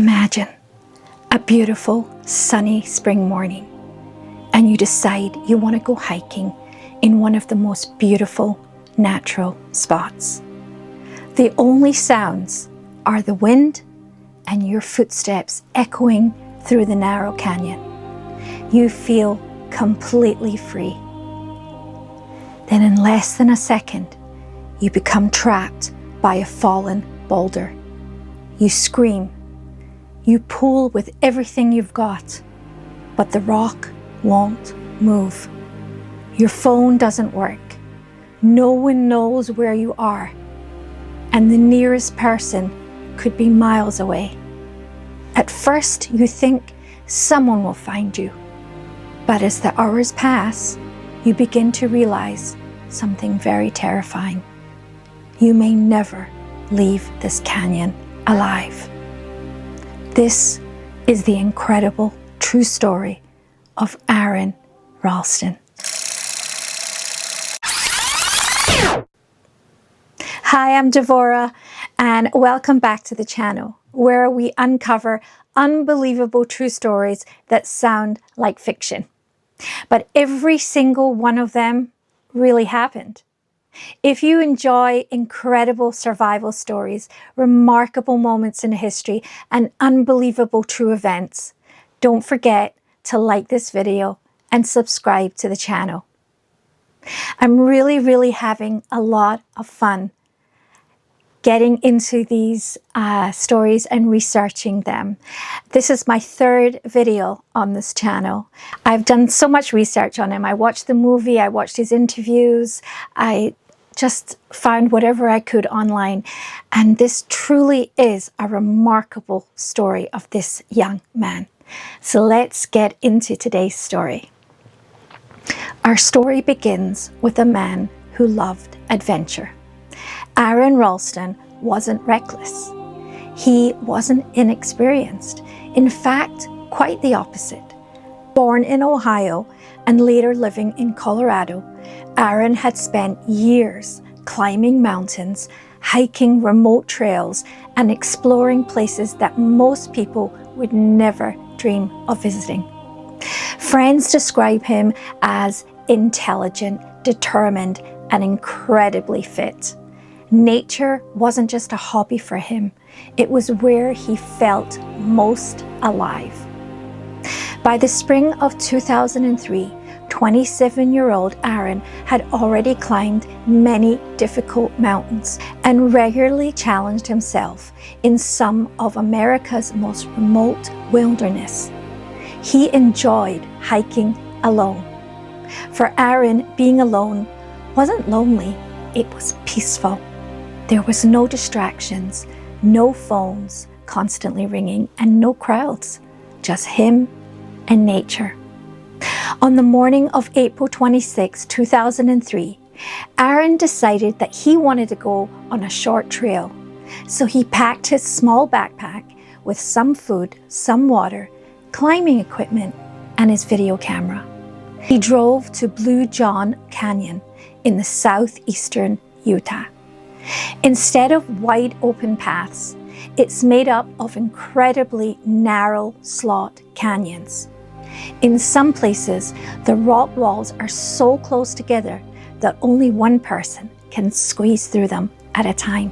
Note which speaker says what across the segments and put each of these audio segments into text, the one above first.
Speaker 1: Imagine a beautiful sunny spring morning and you decide you want to go hiking in one of the most beautiful natural spots. The only sounds are the wind and your footsteps echoing through the narrow canyon. You feel completely free. Then in less than a second, you become trapped by a fallen boulder. You scream. You pull with everything you've got, but the rock won't move. Your phone doesn't work. No one knows where you are, and the nearest person could be miles away. At first, you think someone will find you, but as the hours pass, you begin to realize something very terrifying. You may never leave this canyon alive. This is the incredible true story of Aaron Ralston. Hi, I'm Devorah, and welcome back to the channel, where we uncover unbelievable true stories that sound like fiction. But every single one of them really happened. If you enjoy incredible survival stories, remarkable moments in history, and unbelievable true events, don't forget to like this video and subscribe to the channel. I'm really having a lot of fun getting into these stories and researching them. This is my third video on this channel. I've done so much research on him. I watched the movie, I watched his interviews, I just found whatever I could online. And this truly is a remarkable story of this young man. So let's get into today's story. Our story begins with a man who loved adventure. Aaron Ralston wasn't reckless. He wasn't inexperienced. In fact, quite the opposite. Born in Ohio and later living in Colorado, Aaron had spent years climbing mountains, hiking remote trails, and exploring places that most people would never dream of visiting. Friends describe him as intelligent, determined, and incredibly fit. Nature wasn't just a hobby for him, it was where he felt most alive. By the spring of 2003, 27-year-old Aaron had already climbed many difficult mountains and regularly challenged himself in some of America's most remote wilderness. He enjoyed hiking alone. For Aaron, being alone wasn't lonely, it was peaceful. There was no distractions, no phones constantly ringing, and no crowds, just him and nature. On the morning of April 26, 2003, Aaron decided that he wanted to go on a short trail. So he packed his small backpack with some food, some water, climbing equipment, and his video camera. He drove to Bluejohn Canyon in the southeastern Utah. Instead of wide open paths, it's made up of incredibly narrow slot canyons. In some places, the rock walls are so close together that only one person can squeeze through them at a time.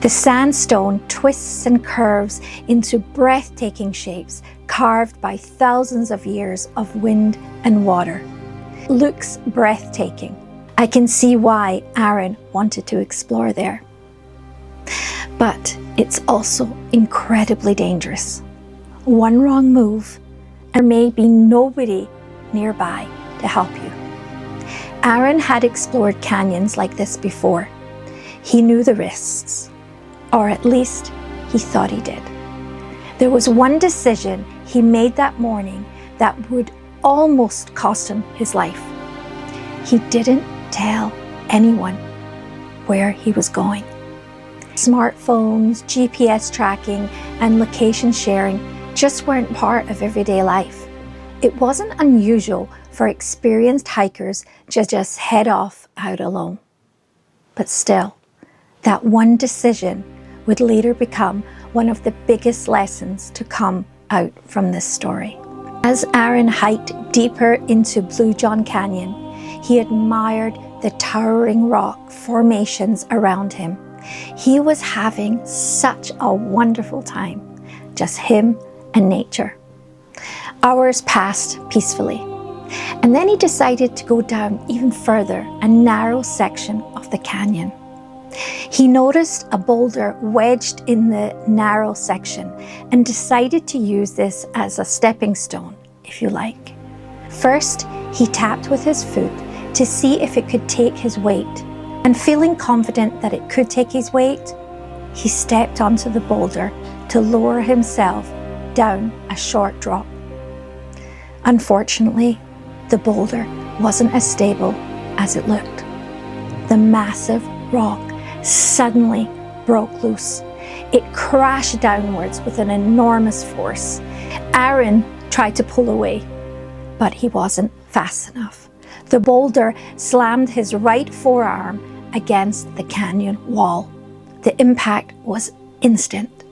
Speaker 1: The sandstone twists and curves into breathtaking shapes carved by thousands of years of wind and water. Looks breathtaking. I can see why Aaron wanted to explore there. But it's also incredibly dangerous. One wrong move, and there may be nobody nearby to help you. Aaron had explored canyons like this before. He knew the risks, or at least he thought he did. There was one decision he made that morning that would almost cost him his life. He didn't tell anyone where he was going. Smartphones, GPS tracking, and location sharing just weren't part of everyday life. It wasn't unusual for experienced hikers to just head off out alone. But still, that one decision would later become one of the biggest lessons to come out from this story. As Aaron hiked deeper into Bluejohn Canyon, he admired the towering rock formations around him. He was having such a wonderful time, just him and nature. Hours passed peacefully, and then he decided to go down even further, a narrow section of the canyon. He noticed a boulder wedged in the narrow section and decided to use this as a stepping stone, if you like. First, he tapped with his foot to see if it could take his weight, and feeling confident that it could take his weight, he stepped onto the boulder to lower himself down a short drop. Unfortunately, the boulder wasn't as stable as it looked. The massive rock suddenly broke loose. It crashed downwards with an enormous force. Aaron tried to pull away, but he wasn't fast enough. The boulder slammed his right forearm against the canyon wall. The impact was instant.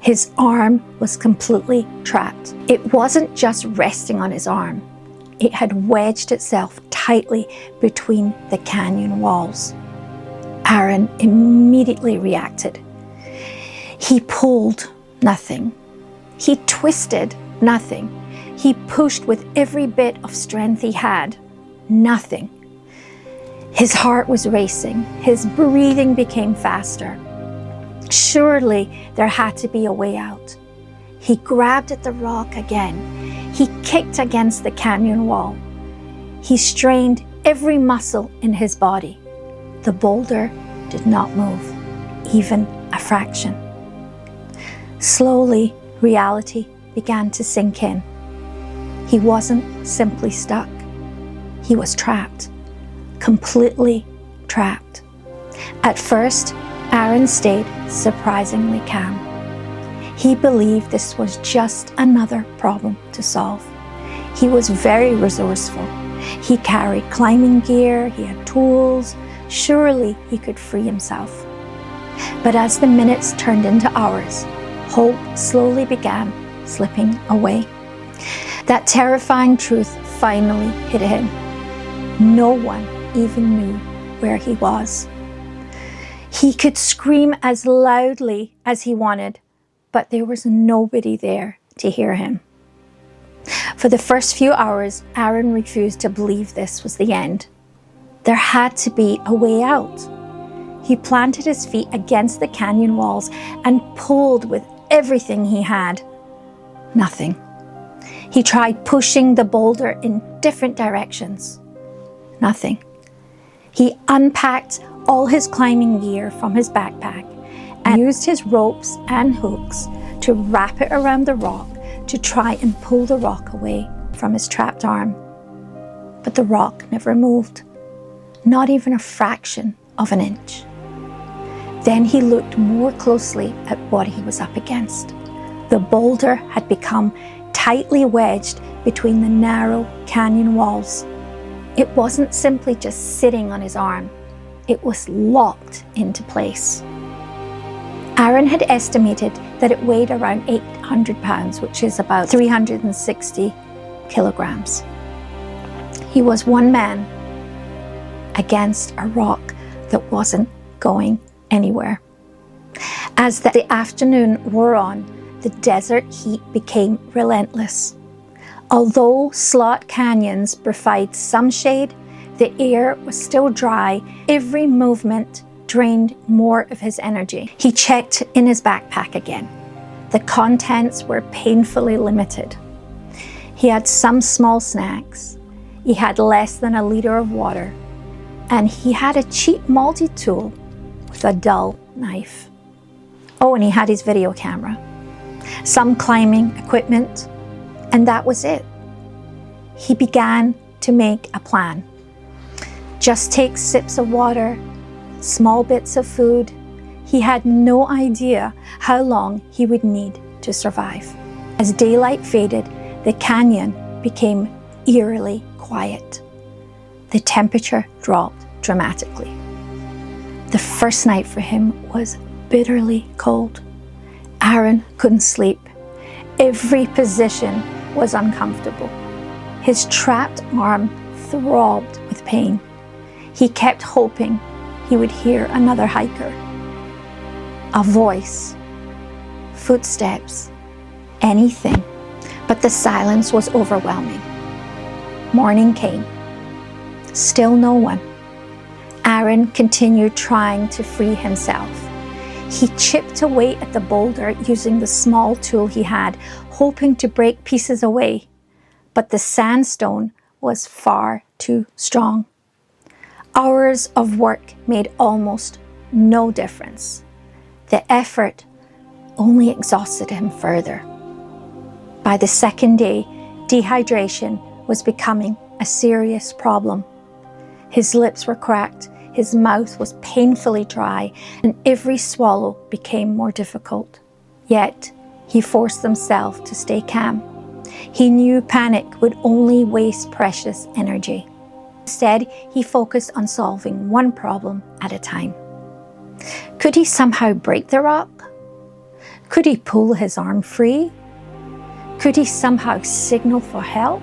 Speaker 1: His arm was completely trapped. It wasn't just resting on his arm. It had wedged itself tightly between the canyon walls. Aaron immediately reacted. He pulled, nothing. He twisted, nothing. He pushed with every bit of strength he had, nothing. His heart was racing. His breathing became faster. Surely there had to be a way out. He grabbed at the rock again. He kicked against the canyon wall. He strained every muscle in his body. The boulder did not move, even a fraction. Slowly, reality began to sink in. He wasn't simply stuck. He was trapped, completely trapped. At first, Aaron stayed surprisingly calm. He believed this was just another problem to solve. He was very resourceful. He carried climbing gear, he had tools. Surely he could free himself. But as the minutes turned into hours, hope slowly began slipping away. That terrifying truth finally hit him. No one even knew where he was. He could scream as loudly as he wanted, but there was nobody there to hear him. For the first few hours, Aaron refused to believe this was the end. There had to be a way out. He planted his feet against the canyon walls and pulled with everything he had. Nothing. He tried pushing the boulder in different directions. Nothing. He unpacked all his climbing gear from his backpack and used his ropes and hooks to wrap it around the rock to try and pull the rock away from his trapped arm. But the rock never moved, not even a fraction of an inch. Then he looked more closely at what he was up against. The boulder had become tightly wedged between the narrow canyon walls. It wasn't simply just sitting on his arm. It was locked into place. Aaron had estimated that it weighed around 800 pounds, which is about 360 kilograms. He was one man against a rock that wasn't going anywhere. As the afternoon wore on, the desert heat became relentless. Although slot canyons provide some shade, the air was still dry. Every movement drained more of his energy. He checked in his backpack again. The contents were painfully limited. He had some small snacks. He had less than a liter of water. And he had a cheap multi-tool with a dull knife. Oh, and he had his video camera, some climbing equipment, and that was it. He began to make a plan. Just take sips of water, small bits of food. He had no idea how long he would need to survive. As daylight faded, the canyon became eerily quiet. The temperature dropped dramatically. The first night for him was bitterly cold. Aaron couldn't sleep. Every position was uncomfortable. His trapped arm throbbed with pain. He kept hoping he would hear another hiker. A voice, footsteps, anything, but the silence was overwhelming. Morning came. Still no one. Aaron continued trying to free himself. He chipped away at the boulder using the small tool he had, hoping to break pieces away, but the sandstone was far too strong. Hours of work made almost no difference. The effort only exhausted him further. By the second day, dehydration was becoming a serious problem. His lips were cracked, his mouth was painfully dry, and every swallow became more difficult. Yet, he forced himself to stay calm. He knew panic would only waste precious energy. Instead, he focused on solving one problem at a time. Could he somehow break the rock? Could he pull his arm free? Could he somehow signal for help?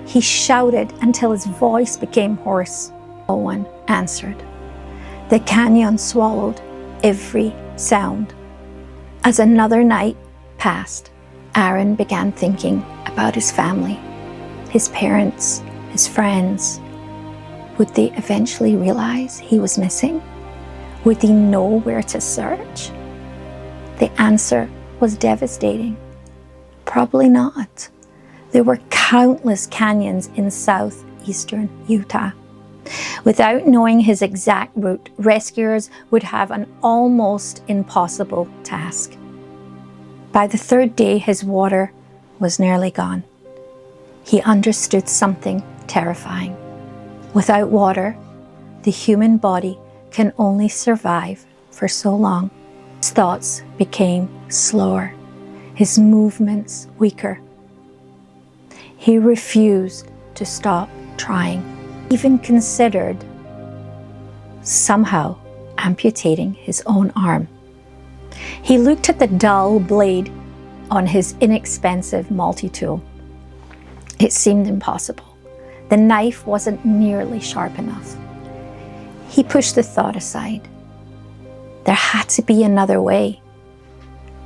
Speaker 1: He shouted until his voice became hoarse. No one answered. The canyon swallowed every sound. As another night passed, Aaron began thinking about his family, his parents, his friends. Would they eventually realize he was missing? Would they know where to search? The answer was devastating. Probably not. There were countless canyons in southeastern Utah. Without knowing his exact route, rescuers would have an almost impossible task. By the third day, his water was nearly gone. He understood something terrifying. Without water, the human body can only survive for so long. His thoughts became slower, his movements weaker. He refused to stop trying, even considered somehow amputating his own arm. He looked at the dull blade on his inexpensive multi-tool. It seemed impossible. The knife wasn't nearly sharp enough. He pushed the thought aside. There had to be another way.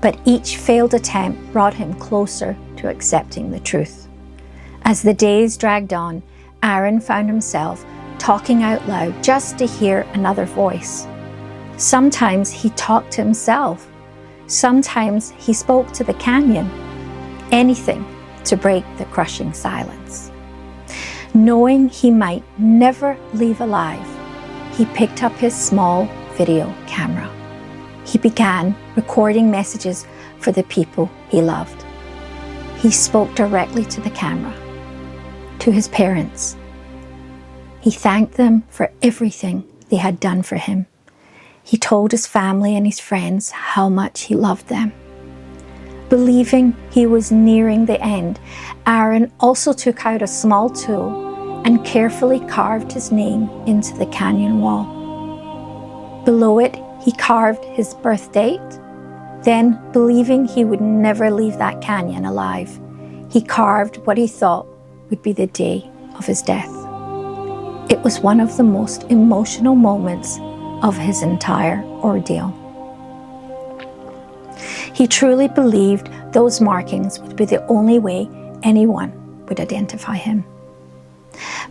Speaker 1: But each failed attempt brought him closer to accepting the truth. As the days dragged on, Aaron found himself talking out loud just to hear another voice. Sometimes he talked to himself. Sometimes he spoke to the canyon. Anything to break the crushing silence. Knowing he might never leave alive, he picked up his small video camera. He began recording messages for the people he loved. He spoke directly to the camera, to his parents. He thanked them for everything they had done for him. He told his family and his friends how much he loved them. Believing he was nearing the end, Aaron also took out a small tool and carefully carved his name into the canyon wall. Below it, he carved his birth date. Then, believing he would never leave that canyon alive, he carved what he thought would be the day of his death. It was one of the most emotional moments of his entire ordeal. He truly believed those markings would be the only way anyone would identify him.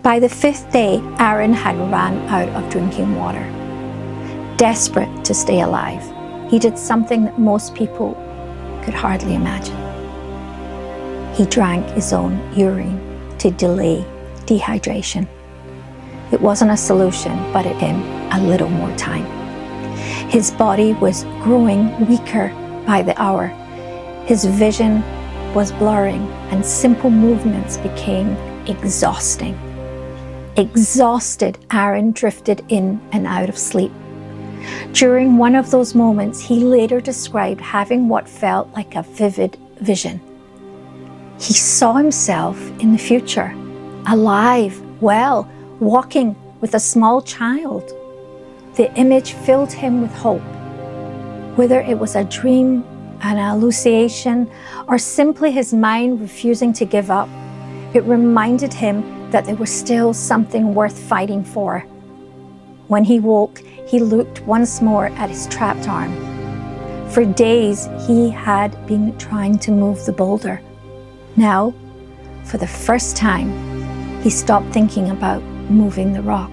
Speaker 1: By the fifth day, Aaron had run out of drinking water. Desperate to stay alive, he did something that most people could hardly imagine. He drank his own urine to delay dehydration. It wasn't a solution, but it gave him a little more time. His body was growing weaker by the hour. His vision was blurring and simple movements became exhausting. Exhausted, Aaron drifted in and out of sleep. During one of those moments, he later described having what felt like a vivid vision. He saw himself in the future, alive, well, walking with a small child. The image filled him with hope. Whether it was a dream an hallucination, or simply his mind refusing to give up, it reminded him that there was still something worth fighting for. When he woke, he looked once more at his trapped arm. For days, he had been trying to move the boulder. Now, for the first time, he stopped thinking about moving the rock.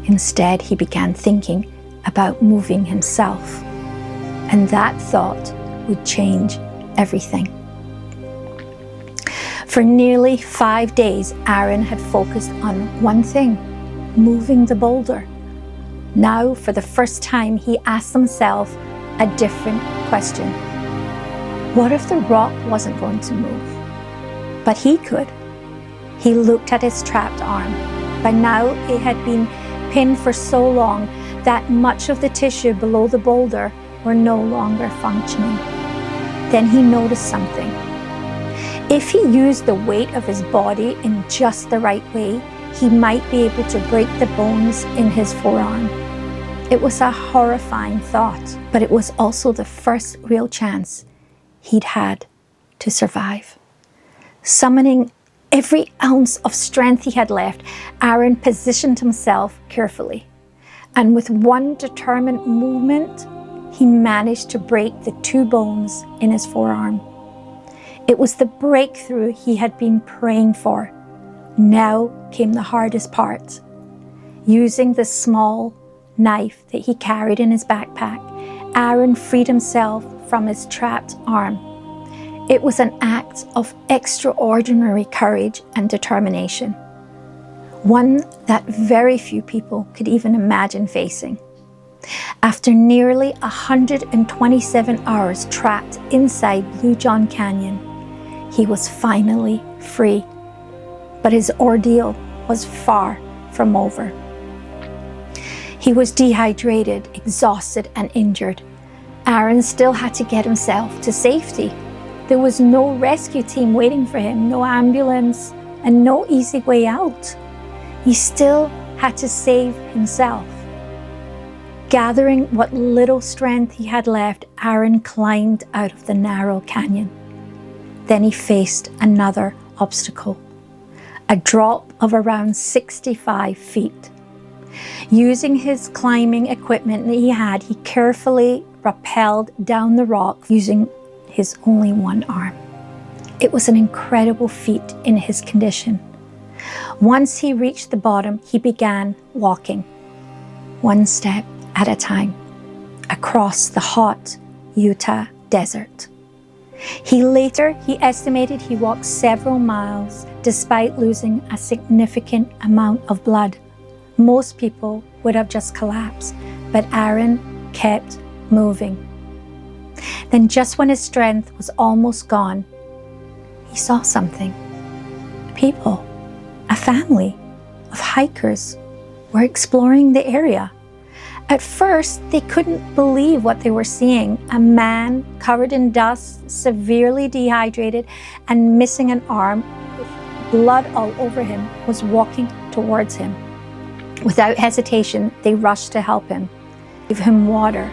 Speaker 1: Instead, he began thinking about moving himself. And that thought would change everything. For nearly 5 days, Aaron had focused on one thing: moving the boulder. Now, for the first time, he asked himself a different question. What if the rock wasn't going to move? But he could. He looked at his trapped arm. By now, it had been pinned for so long that much of the tissue below the boulder were no longer functioning. Then he noticed something. If he used the weight of his body in just the right way, he might be able to break the bones in his forearm. It was a horrifying thought, but it was also the first real chance he'd had to survive. Summoning every ounce of strength he had left, Aaron positioned himself carefully. And with one determined movement, he managed to break the 2 bones in his forearm. It was the breakthrough he had been praying for. Now came the hardest part. Using the small knife that he carried in his backpack, Aaron freed himself from his trapped arm. It was an act of extraordinary courage and determination, one that very few people could even imagine facing. After nearly 127 hours trapped inside Bluejohn Canyon, he was finally free. But his ordeal was far from over. He was dehydrated, exhausted, and injured. Aaron still had to get himself to safety. There was no rescue team waiting for him, no ambulance, and no easy way out. He still had to save himself. Gathering what little strength he had left, Aaron climbed out of the narrow canyon. Then he faced another obstacle, a drop of around 65 feet. Using his climbing equipment that he had, he carefully rappelled down the rock using his only one arm. It was an incredible feat in his condition. Once he reached the bottom, he began walking, one step at a time, across the hot Utah desert. He estimated he walked several miles despite losing a significant amount of blood. Most people would have just collapsed, but Aaron kept moving. Then just when his strength was almost gone, he saw something. People, a family of hikers, were exploring the area. At first, they couldn't believe what they were seeing. A man covered in dust, severely dehydrated, and missing an arm, with blood all over him, was walking towards him. Without hesitation, they rushed to help him, gave him water.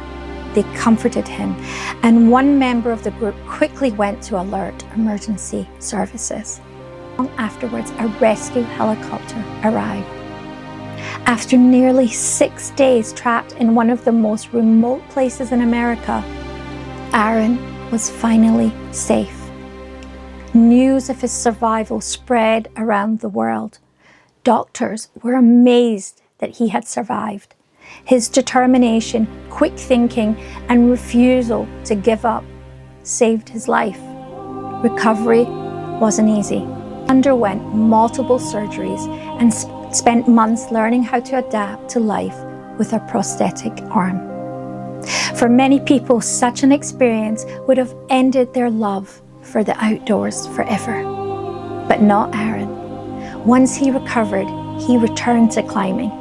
Speaker 1: They comforted him, and one member of the group quickly went to alert emergency services. Long afterwards, a rescue helicopter arrived. After nearly 6 days trapped in one of the most remote places in America, Aaron was finally safe. News of his survival spread around the world. Doctors were amazed that he had survived. His determination, quick thinking, and refusal to give up saved his life. Recovery wasn't easy. He underwent multiple surgeries and spent months learning how to adapt to life with a prosthetic arm. For many people, such an experience would have ended their love for the outdoors forever. But not Aaron. Once he recovered, he returned to climbing.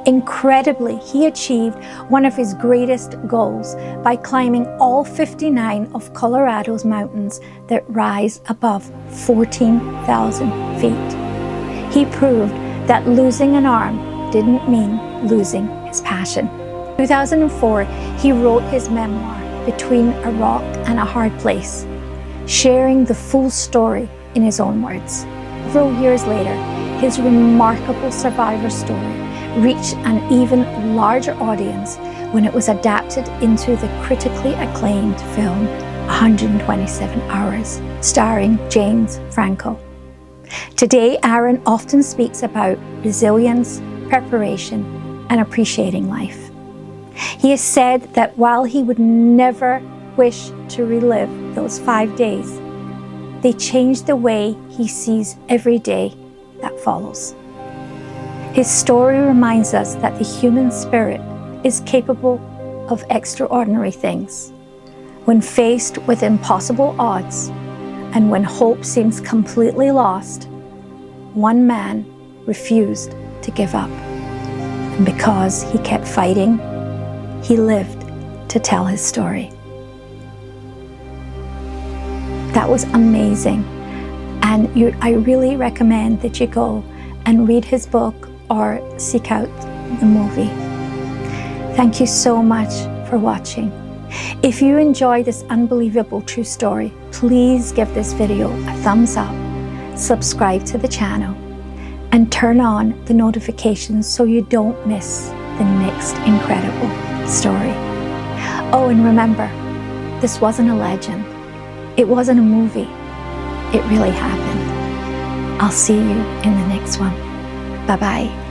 Speaker 1: Incredibly, he achieved one of his greatest goals by climbing all 59 of Colorado's mountains that rise above 14,000 feet. He proved that losing an arm didn't mean losing his passion. In 2004, he wrote his memoir, between a rock and a hard place, sharing the full story in his own words. Several years later, his remarkable survivor story reached an even larger audience when it was adapted into the critically acclaimed film 127 Hours, starring James Franco. Today, Aaron often speaks about resilience, preparation, and appreciating life. He has said that while he would never wish to relive those 5 days, they changed the way he sees every day that follows. His story reminds us that the human spirit is capable of extraordinary things. When faced with impossible odds, and when hope seems completely lost, one man refused to give up. And because he kept fighting, he lived to tell his story. That was amazing. And I really recommend that you go and read his book or seek out the movie. Thank you so much for watching. If you enjoy this unbelievable true story, please give this video a thumbs up, subscribe to the channel, and turn on the notifications so you don't miss the next incredible story. Oh, and remember, this wasn't a legend. It wasn't a movie. It really happened. I'll see you in the next one. Bye-bye.